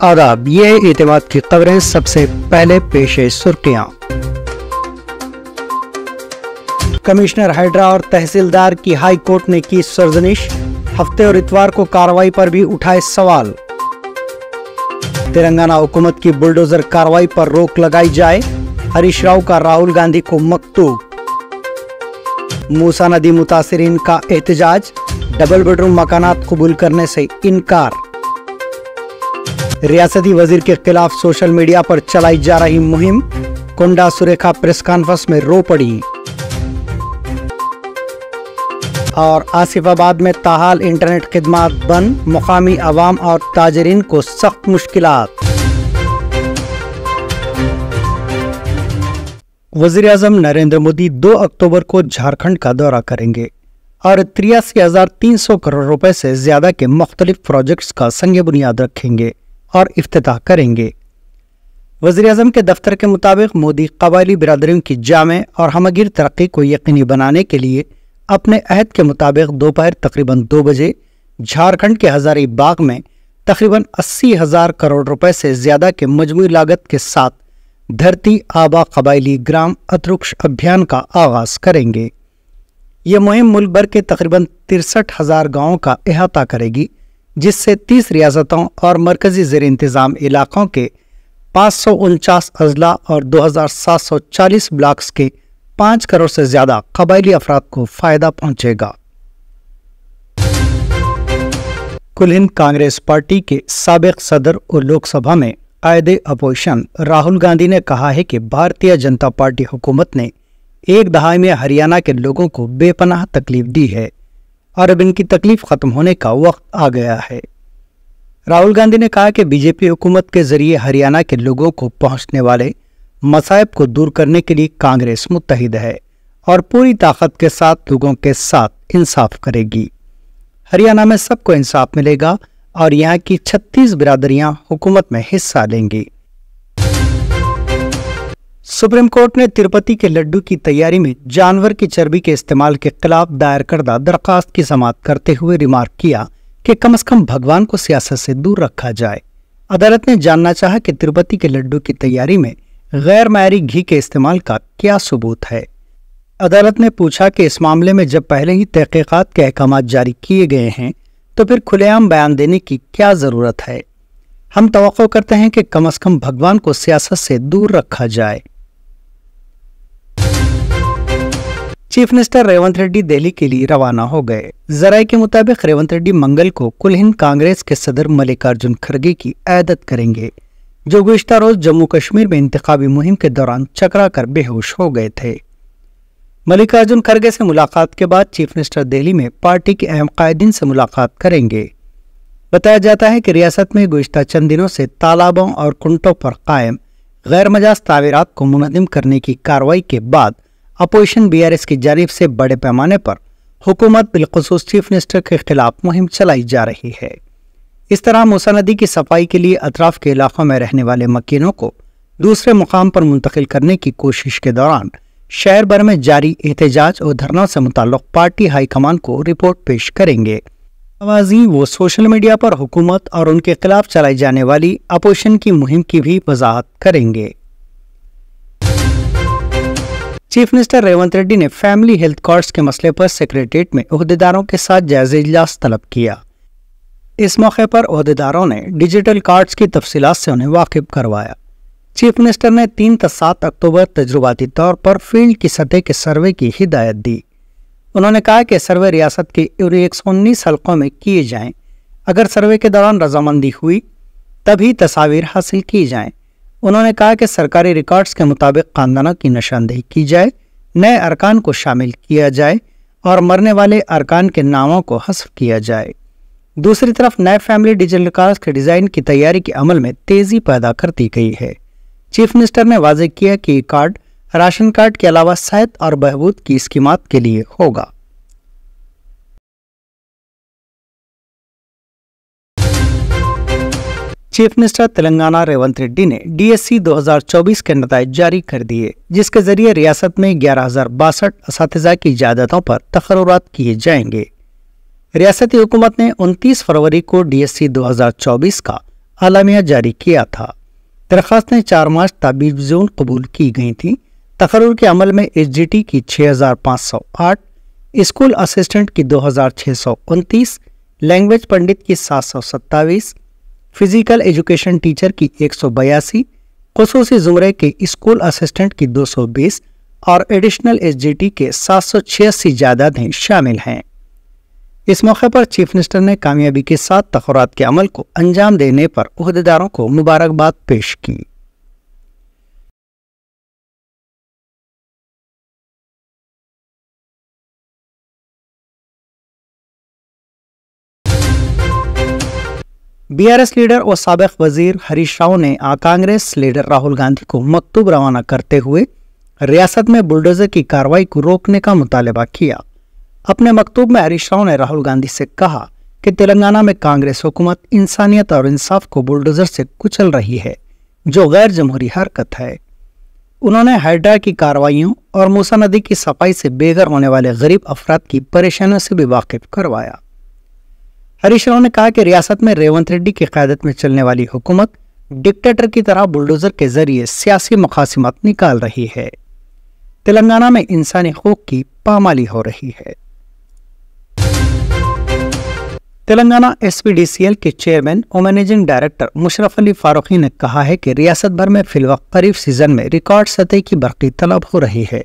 आदाब, ये है एतमाद की खबरें। सबसे पहले पेश है सुर्खियां। कमिश्नर हाइड्रा और तहसीलदार की हाई कोर्ट ने की सरजनिश, हफ्ते और इतवार को कार्रवाई पर भी उठाए सवाल। तेलंगाना हुकूमत की बुलडोजर कार्रवाई पर रोक लगाई जाए, हरीश राव का राहुल गांधी को मकतूब। मूसा नदी मुतासिरीन का एहतजाज, डबल बेडरूम मकानात कबूल करने से इनकार। रियासती वजीर के खिलाफ सोशल मीडिया पर चलाई जा रही मुहिम, कोंडा सुरेखा प्रेस कॉन्फ्रेंस में रो पड़ी। और आसिफाबाद में ताहाल इंटरनेट खिदमात बंद, मुकामी अवाम और ताजरीन को सख्त मुश्किलात। वज़ीर-ए-आज़म नरेंद्र मोदी 2 अक्टूबर को झारखंड का दौरा करेंगे और 83,300 करोड़ रुपए से ज्यादा के मुख्तलिफ प्रोजेक्ट्स का संग बुनियाद रखेंगे और इफ्तिताह करेंगे। वज़ीर-ए-आज़म के दफ्तर के मुताबिक मोदी कबायली बिरादरियों की जामे और हमगीर तरक्की को यकीनी बनाने के लिए अपने अहद के मुताबिक दोपहर तकरीबन 2 बजे झारखंड के हजारीबाग में तकरीबन 80,000 करोड़ रुपए से ज्यादा के मजमूई लागत के साथ धरती आबा कबायली ग्राम अतरुक्ष अभियान का आगाज करेंगे। ये मुहिम मुल्क भर के तकरीबन 63,000 गाँवों का अहाता करेगी, जिससे 30 रियासतों और मरकजी ज़ेर इंतज़ाम इलाकों के 549 अजला और 2,740 ब्लॉक्स के 5 करोड़ से ज्यादा कबायली अफराद को फायदा पहुंचेगा। कुल हिंद कांग्रेस पार्टी के साबिक सदर और लोकसभा में कायदे अपोजिशन राहुल गांधी ने कहा है कि भारतीय जनता पार्टी हुकूमत ने एक दहाई में हरियाणा के लोगों को बेपनाह तकलीफ दी है और अब इनकी तकलीफ खत्म होने का वक्त आ गया है। राहुल गांधी ने कहा कि बीजेपी हुकूमत के जरिए हरियाणा के लोगों को पहुंचने वाले मसाइब को दूर करने के लिए कांग्रेस मुत्तहिद है और पूरी ताकत के साथ लोगों के साथ इंसाफ करेगी। हरियाणा में सबको इंसाफ मिलेगा और यहाँ की 36 बिरादरियां हुकूमत में हिस्सा लेंगी। सुप्रीम कोर्ट ने तिरुपति के लड्डू की तैयारी में जानवर की चर्बी के इस्तेमाल के खिलाफ दायर करदा दरखास्त की समाअत करते हुए रिमार्क किया कि कम से कम भगवान को सियासत से दूर रखा जाए। अदालत ने जानना चाहा कि तिरुपति के लड्डू की तैयारी में गैर मायरी घी के इस्तेमाल का क्या सबूत है। अदालत ने पूछा कि इस मामले में जब पहले ही तहकीकात के अहकाम जारी किए गए हैं तो फिर खुलेआम बयान देने की क्या जरूरत है। हम तवक्को करते हैं कि कम से कम भगवान को सियासत से दूर रखा जाए। चीफ मिनिस्टर रेवंत रेड्डी दिल्ली के लिए रवाना हो गए। जराये के मुताबिक रेवंत रेड्डी मंगल को कुल हिंद कांग्रेस के सदर मल्लिकार्जुन खड़गे की क़यादत करेंगे, जो गुज़िश्ता रोज जम्मू कश्मीर में इंतखाबी मुहिम के दौरान चकरा कर बेहोश हो गए थे। मल्लिकार्जुन खड़गे से मुलाकात के बाद चीफ मिनिस्टर दिल्ली में पार्टी के अहम कायदीन से मुलाकात करेंगे। बताया जाता है कि रियासत में गुज़िश्ता चंद दिनों से तालाबों और कुंटों पर कायम गैर मजाज तावीरात को मुनज़्ज़म करने की कार्रवाई के बाद अपोजिशन BRS की जानिब से बड़े पैमाने पर हुकूमत बिलखुसूस चीफ मिनिस्टर के खिलाफ मुहिम चलाई जा रही है। इस तरह मूसा नदी की सफाई के लिए अतराफ के इलाकों में रहने वाले मकीनों को दूसरे मुकाम पर मुंतकिल करने की कोशिश के दौरान शहर भर में जारी एहतजाज और धरनों से मुताल्लिक़ पार्टी हाईकमान को रिपोर्ट पेश करेंगे। आवाज़ी वो सोशल मीडिया पर हुकूमत और उनके खिलाफ चलाई जाने वाली अपोजिशन की मुहिम की भी वजाहत करेंगे। चीफ मिनिस्टर रेवंत रेड्डी ने फैमिली हेल्थ कार्ड्स के मसले पर सेक्रेटेरिएट में ओहदेदारों के साथ जायजा इजलास तलब किया। इस मौके पर ओहदेदारों ने डिजिटल कार्ड्स की तफसीलात से उन्हें वाकिफ करवाया। चीफ मिनिस्टर ने 3 से 7 अक्टूबर तजुर्बाती तौर पर फील्ड की सतह के सर्वे की हिदायत दी। उन्होंने कहा कि सर्वे रियासत के 119 हलकों में किए जाएं। अगर सर्वे के दौरान रजामंदी हुई तभी तस्वीर हासिल की जाएं। उन्होंने कहा कि सरकारी रिकॉर्ड्स के मुताबिक खानदानों की निशानदेही की जाए, नए अरकान को शामिल किया जाए और मरने वाले अरकान के नामों को हस्फ किया जाए। दूसरी तरफ नए फैमिली डिजिटल कार्ड्स के डिज़ाइन की तैयारी के अमल में तेज़ी पैदा कर दी गई है। चीफ मिनिस्टर ने वाज़ेह किया कि ये कार्ड राशन कार्ड के अलावा सेहत और बहबूद की स्कीमात के लिए होगा। चीफ मिनिस्टर तेलंगाना रेवंत रेड्डी ने DSC 2024 के नताइज जारी कर दिए, जिसके जरिए रियासत में 11,062 असातिज़ा की इजाज़तों पर तकर्रुरात किए जाएंगे। रियासती हुकूमत ने 29 फरवरी को DSC 2024 का आलामिया जारी किया था। दरख्वास्तें 4 मार्च ताबीज जून कबूल की गई थीं। तकर्रुर के अमल में SGT की 6508, स्कूल असिस्टेंट की 2629, लैंग्वेज पंडित की 727, फिजिकल एजुकेशन टीचर की 182, खुसूसी जुमरे के स्कूल असिस्टेंट की 220 और एडिशनल SGT के 786 जायदादें शामिल हैं। इस मौके पर चीफ मिनिस्टर ने कामयाबी के साथ तकर्रुरात के अमल को अंजाम देने पर ओहदेदारों को मुबारकबाद पेश की। BRS लीडर और साबिक वजीर हरीश राव ने कांग्रेस लीडर राहुल गांधी को मकतूब रवाना करते हुए रियासत में बुलडोजर की कार्रवाई को रोकने का मुतालबा किया। अपने मकतूब में हरीश राव ने राहुल गांधी से कहा कि तेलंगाना में कांग्रेस हुकूमत इंसानियत और इंसाफ को बुलडोजर से कुचल रही है, जो गैर जमहूरी हरकत है। उन्होंने हाइड्रा की कार्रवाइयों और मूसा नदी की सफाई से बेघर होने वाले गरीब अफराद की परेशानियों से भी वाकिफ करवाया। हरीश राव ने कहा कि रियासत में रेवंत रेड्डी की क़यादत में चलने वाली हुकूमत डिक्टेटर की तरह बुलडोजर के जरिए सियासी मुखासिमत निकाल रही है। तेलंगाना में इंसानी हकूक की पामाली हो रही है। तेलंगाना SPDCL के चेयरमैन और मैनेजिंग डायरेक्टर मुशर्रफ अली फारूकी ने कहा है कि रियासत भर में फिलवक्त खरीफ सीजन में रिकॉर्ड सतह की बरक़ी तलब हो रही है।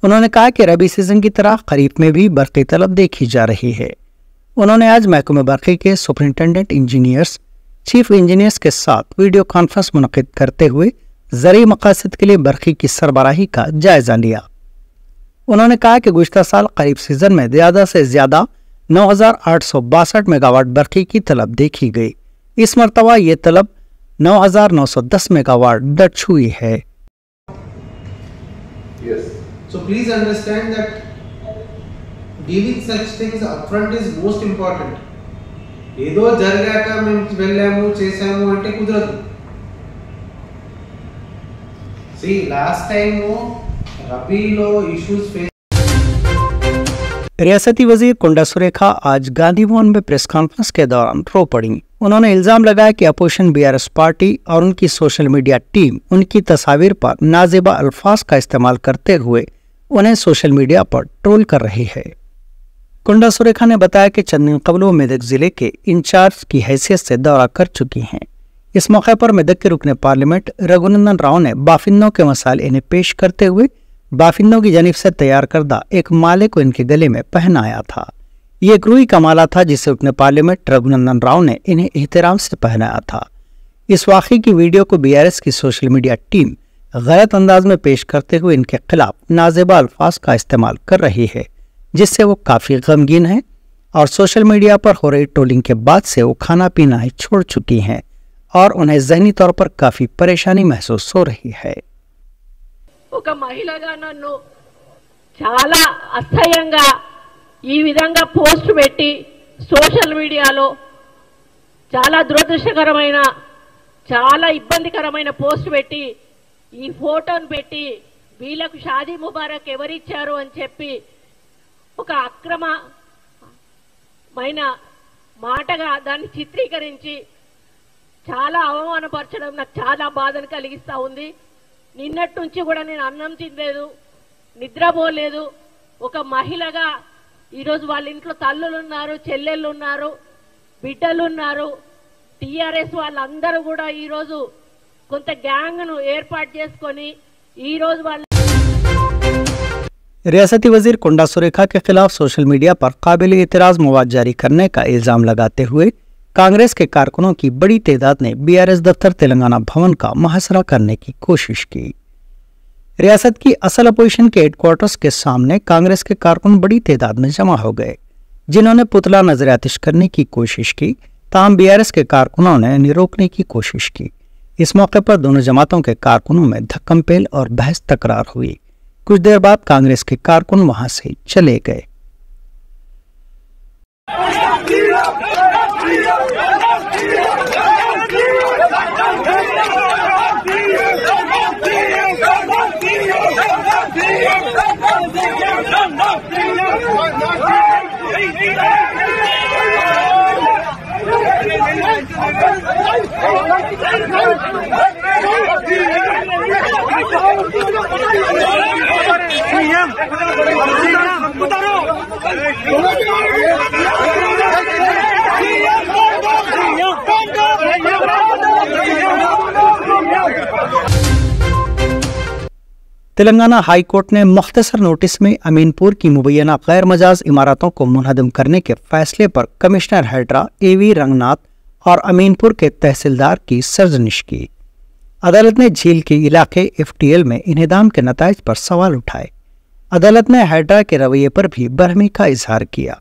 उन्होंने कहा कि रबी सीजन की तरह खरीफ में भी बरक़ी तलब देखी जा रही है। उन्होंने आज महकमे बरक़ी के सुपरिंटेंडेंट इंजीनियर्स, चीफ इंजीनियर्स के साथ वीडियो कॉन्फ्रेंस मुनक़िद करते हुए ज़रूरी मक़ासद के लिए बरक़ी की सरबराही का जायजा लिया। उन्होंने कहा कि गुज़िश्ता साल खरीफ सीजन में ज़्यादा से ज़्यादा 9,862 मेगावाट बरक़ी की तलब देखी गई। इस मरतबा ये तलब 9,910 मेगावाट दर्ज हुई है। Yes. So please understand that dealing such things upfront is most important. ఏదో జరిగాక మేము వెళ్ళాము చేసాము అంటే కుదరదు. See, last time రబీలో issues face रियासती वजीर कुंडा सुरेखा आज गांधी भवन में प्रेस कॉन्फ्रेंस के दौरान रो पड़ी। उन्होंने इल्जाम लगाया कि अपोजिशन BRS पार्टी और उनकी सोशल मीडिया टीम उनकी तस्वीर पर नाजेबा अल्फाज का इस्तेमाल करते हुए उन्हें सोशल मीडिया पर ट्रोल कर रही है। कुंडा सुरेखा ने बताया कि चंद दिन कबल वो मेदक जिले के इंचार्ज की हैसियत से दौरा कर चुकी हैं। इस मौके पर मेदक के रुकने पार्लियामेंट रघुनंदन राव ने बाफिंदों के मसाइल इन्हें पेश करते हुए बाफिंदों की जानिब से तैयार करदा एक माले को इनके गले में पहनाया था। ये एक रूई का माला था जिसे रुकने पार्लियामेंट रघुनंदन राव ने इन्हें एहतराम से पहनाया था। इस वाक़े की वीडियो को BRS की सोशल मीडिया टीम गलत अंदाज में पेश करते हुए इनके खिलाफ नाजेबा अल्फाज का इस्तेमाल कर रही है, जिससे वो काफ़ी गमगीन है और सोशल मीडिया पर हो रही ट्रोलिंग के बाद से वो खाना पीना ही छोड़ चुकी हैं और उन्हें ज़हनी तौर पर काफ़ी परेशानी महसूस हो रही है। ఒక మహిళగా నన్ను చాలా అసహ్యంగా ఈ విధంగా పోస్ట్ పెట్టి సోషల్ మీడియాలో చాలా దురదృష్టకరమైన చాలా ఇబ్బందికరమైన పోస్ట్ పెట్టి ఈ ఫోటోను పెట్టి వీళ్ళకు షాదీ ముబారక్ ఎవరిచ్చారు అని చెప్పి ఒక అక్రమమైన మాటగా దాన్ని చిత్రీకరించి చాలా అవమానపరచడం నాకు చాలా బాధను కలిగిస్తా ఉంది. నిన్నటి నుంచి కూడా నేను అన్నం తినలేదు, నిద్రపోలేదు. ఒక మహిళగా ఈరోజు వాళ్ళ ఇంట్లో తల్లులు ఉన్నారు, చెల్లెళ్ళు ఉన్నారు, బిడ్డలు ఉన్నారు. TRS వాళ్ళందరూ కూడా ఈరోజు కొంత గ్యాంగ్ను ఏర్పాటు చేసుకొని ఈరోజు వాళ్ళ रियासती वजीर कुंडा सुरेखा के खिलाफ सोशल मीडिया पर काबिल एतराज मवाद जारी करने का इल्जाम लगाते हुए कांग्रेस के कारकुनों की बड़ी तादाद ने BRS दफ्तर तेलंगाना भवन का मुहासरा करने की कोशिश की। रियासत की असल अपोजिशन के हेडक्वार्टर्स के सामने कांग्रेस के कारकुन बड़ी तादाद में जमा हो गए, जिन्होंने पुतला नजर आतिश करने की कोशिश की। ताहम BRS के कारकुनों ने इन्हें रोकने की कोशिश की। इस मौके पर दोनों जमातों के कारकुनों में धक्कम-पेल और बहस तकरार हुई। कुछ देर बाद कांग्रेस के कारकुन वहां से चले गए। No. तेलंगाना हाई कोर्ट ने मुख्तसर नोटिस में अमीनपुर की मुबैना गैर मजाज इमारतों को मुनहदम करने के फैसले पर कमिश्नर हैड्रा एवी रंगनाथ और अमीनपुर के तहसीलदार की सरजनिश की। अदालत ने झील के इलाके FTL में इन्हदाम के नताइज पर सवाल उठाए। अदालत ने हैड्रा के रवैये पर भी बरहमी का इजहार किया।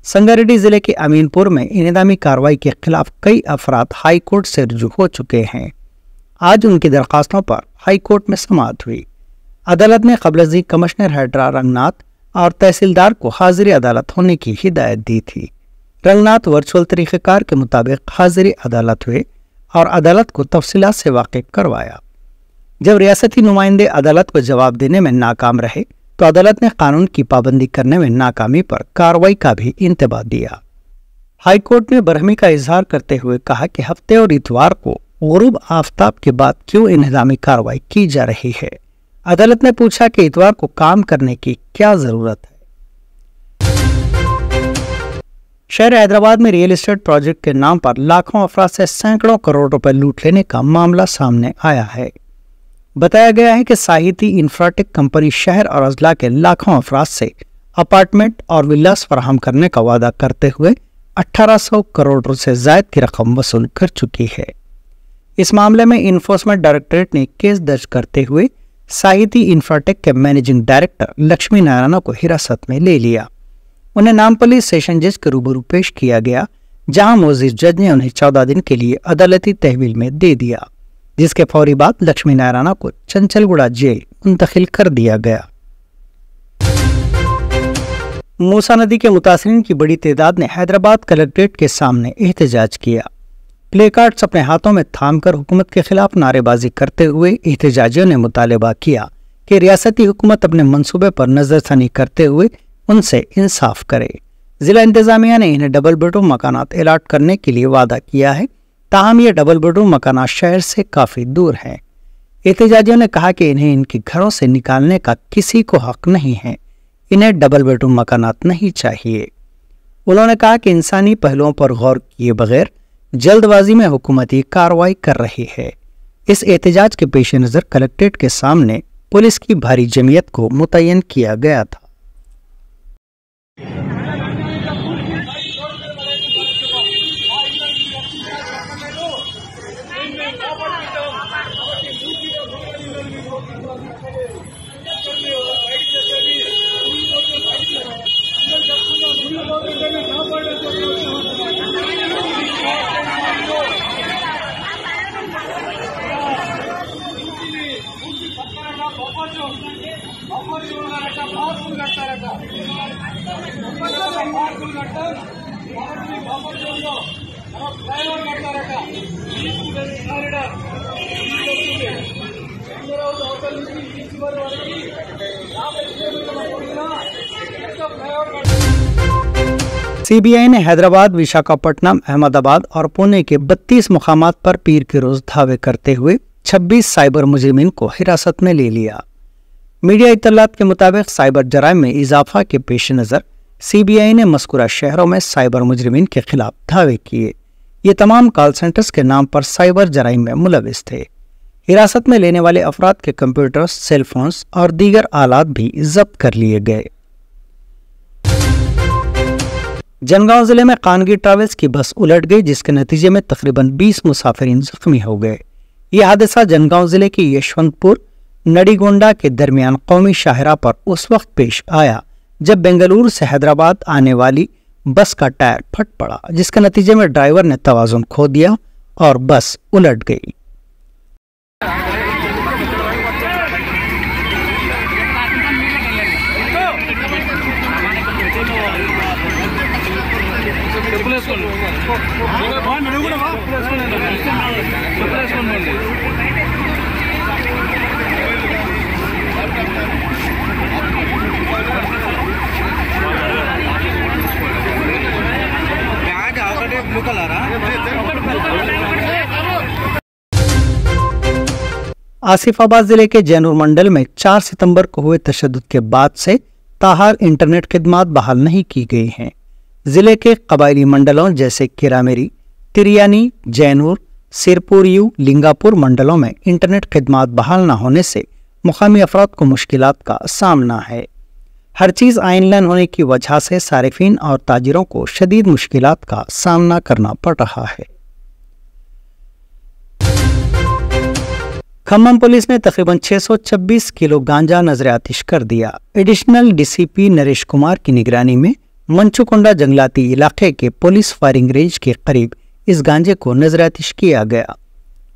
संगारेड्डी जिले के अमीनपुर में इन्हदामी कार्रवाई के खिलाफ कई अफराद हाई कोर्ट से रुजू हो चुके हैं। आज उनकी दरखास्तों पर हाई कोर्ट में समाअत हुई। अदालत ने क़ब्ल कमिश्नर हैड्रा रंगनाथ और तहसीलदार को हाजिर अदालत होने की हिदायत दी थी। रंगनाथ वर्चुअल तरीक़ेकार के मुताबिक हाजिर अदालत हुए और अदालत को तफसीलात से वाकिफ करवाया। जब रियासती नुमाइंदे अदालत को जवाब देने में नाकाम रहे तो अदालत ने कानून की पाबंदी करने में नाकामी पर कार्रवाई का भी इंतबाह दिया। हाई कोर्ट ने बरहमी का इजहार करते हुए कहा कि हफ्ते और इतवार को गुरूब आफताब के बाद क्यों इन्हदामी कार्रवाई की जा रही है। अदालत ने पूछा कि इतवार को काम करने की क्या जरूरत है। शहर हैदराबाद में रियल एस्टेट प्रोजेक्ट के नाम पर लाखों अफराद से सैकड़ों करोड़ रुपए लूट लेने का मामला सामने आया है। बताया गया है कि साहिती इंफ्राटेक कंपनी शहर और अजला के लाखों अफराद से अपार्टमेंट और विलास फराहम करने का वादा करते हुए 1800 करोड़ से ज्यादा की रकम वसूल कर चुकी है। इस मामले में इन्फोर्समेंट डायरेक्टरेट ने केस दर्ज करते हुए साहिती इंफ्राटेक के मैनेजिंग डायरेक्टर लक्ष्मी नारायण को हिरासत में ले लिया। उन्हें नामपल्ली सेशन जज के रूबरू पेश किया गया, जहां मोजिज जज ने उन्हें 14 दिन के लिए अदालती तहवील में दे दिया, जिसके फौरी बाद लक्ष्मी नारायण को चंचलगुड़ा जेल मुंतकिल कर दिया गया। मूसा नदी के मुतासरीन की बड़ी तादाद ने हैदराबाद कलेक्ट्रेट के सामने एहतजाज किया। प्ले कार्ड्स अपने हाथों में थामकर हुकूमत के खिलाफ नारेबाजी करते हुए एहतजाजियों ने मुतालबा किया कि रियासती हुकूमत अपने मंसूबे पर नजरसानी करते हुए उनसे इंसाफ करे। जिला इंतजामिया ने इन्हें डबल बेडरूम मकानात अलॉट करने के लिए वादा किया है, ताहम ये डबल बेडरूम मकानात शहर से काफी दूर हैं। एहतजाजियों ने कहा कि इन्हें इनके घरों से निकालने का किसी को हक नहीं है, इन्हें डबल बेडरूम मकानात नहीं चाहिए। उन्होंने कहा कि इंसानी पहलुओं पर गौर किए बगैर जल्दबाजी में हुकूमती कार्रवाई कर रही है। इस एहतजाज के पेश नज़र कलेक्ट्रेट के सामने पुलिस की भारी जमीयत को मुतय्यन किया गया था। सीबीआई ने हैदराबाद, विशाखापट्टनम, अहमदाबाद और पुणे के 32 मुकामात पर पीर के रोज धावे करते हुए 26 साइबर मुजरिमीन को हिरासत में ले लिया। मीडिया इत्तलात के मुताबिक साइबर जराइम में इजाफा के पेश नज़र सीबीआई ने मस्कुरा शहरों में साइबर मुजरिमीन के खिलाफ धावे किए। ये तमाम कॉल सेंटर्स के नाम पर साइबर जराइम में मुलविस थे। हिरासत में लेने वाले अफराद के कंप्यूटर्स, सेलफोन्स और दीगर आलात भी जब्त कर लिए गए। जनगांव जिले में कानगी ट्रैवल्स की बस उलट गई, जिसके नतीजे में तकरीबन 20 मुसाफिरीन जख्मी हो गए। यह हादसा जनगांव जिले के यशवंतपुर नड़ीगोंडा के दरमियान कौमी शाहरा पर उस वक्त पेश आया जब बेंगलुरु से हैदराबाद आने वाली बस का टायर फट पड़ा, जिसके नतीजे में ड्राइवर ने तवाज़ुन खो दिया और बस उलट गई। आसिफाबाद जिले के जैनूर मंडल में 4 सितंबर को हुए तशद्दुद के बाद से ताहाल इंटरनेट खिदमात बहाल नहीं की गई हैं। जिले के कबायली मंडलों जैसे किरामेरी, तिरियानी, जैनूर, सिरपुर यू, लिंगापुर मंडलों में इंटरनेट खिदमात बहाल न होने से मुकामी अफराद को मुश्किलात का सामना है। हर चीज़ आइन लाइन होने की वजह से सारिफीन और ताजिरों को शदीद मुश्किलात का सामना करना पड़ रहा है। खम्मम पुलिस ने तकरीबन 626 किलो गांजा नजर आतिश कर दिया। एडिशनल डीसीपी नरेश कुमार की निगरानी में मंचुकुंडा जंगलाती इलाके के पुलिस फायरिंग रेंज के करीब इस गांजे को नजर आतिश किया गया।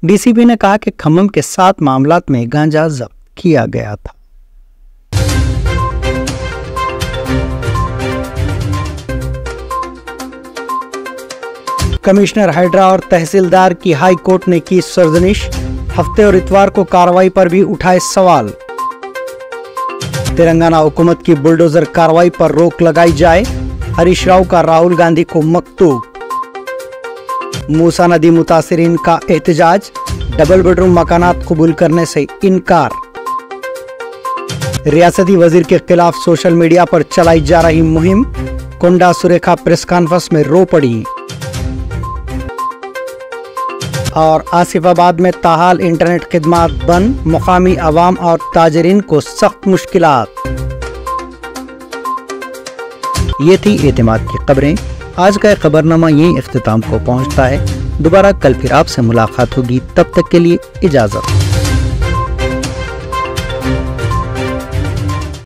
डीसीपी ने कहा कि खम्मम के 7 मामलात में गांजा जब्त किया गया था। कमिश्नर हाइड्रा और तहसीलदार की हाई कोर्ट ने की सरजनिश। हफ्ते और इतवार को कार्रवाई पर भी उठाए सवाल। तेलंगाना हुकूमत की बुलडोजर कार्रवाई पर रोक लगाई जाए। हरीश राव का राहुल गांधी को मकतूब। मूसा नदी मुतासिरीन का एहतजाज। डबल बेडरूम मकानात कबूल करने से इनकार। रियासती वजीर के खिलाफ सोशल मीडिया पर चलाई जा रही मुहिम। कोंडा सुरेखा प्रेस कॉन्फ्रेंस में रो पड़ी। और आसिफाबाद में ताहाल इंटरनेट खिदमात बंद। मुकामी अवाम और ताजरीन को सख्त मुश्किलात। ये थी एतमाद की खबरें। आज का खबरनामा यही इख्तिताम को पहुंचता है। दोबारा कल फिर आपसे मुलाकात होगी, तब तक के लिए इजाजत।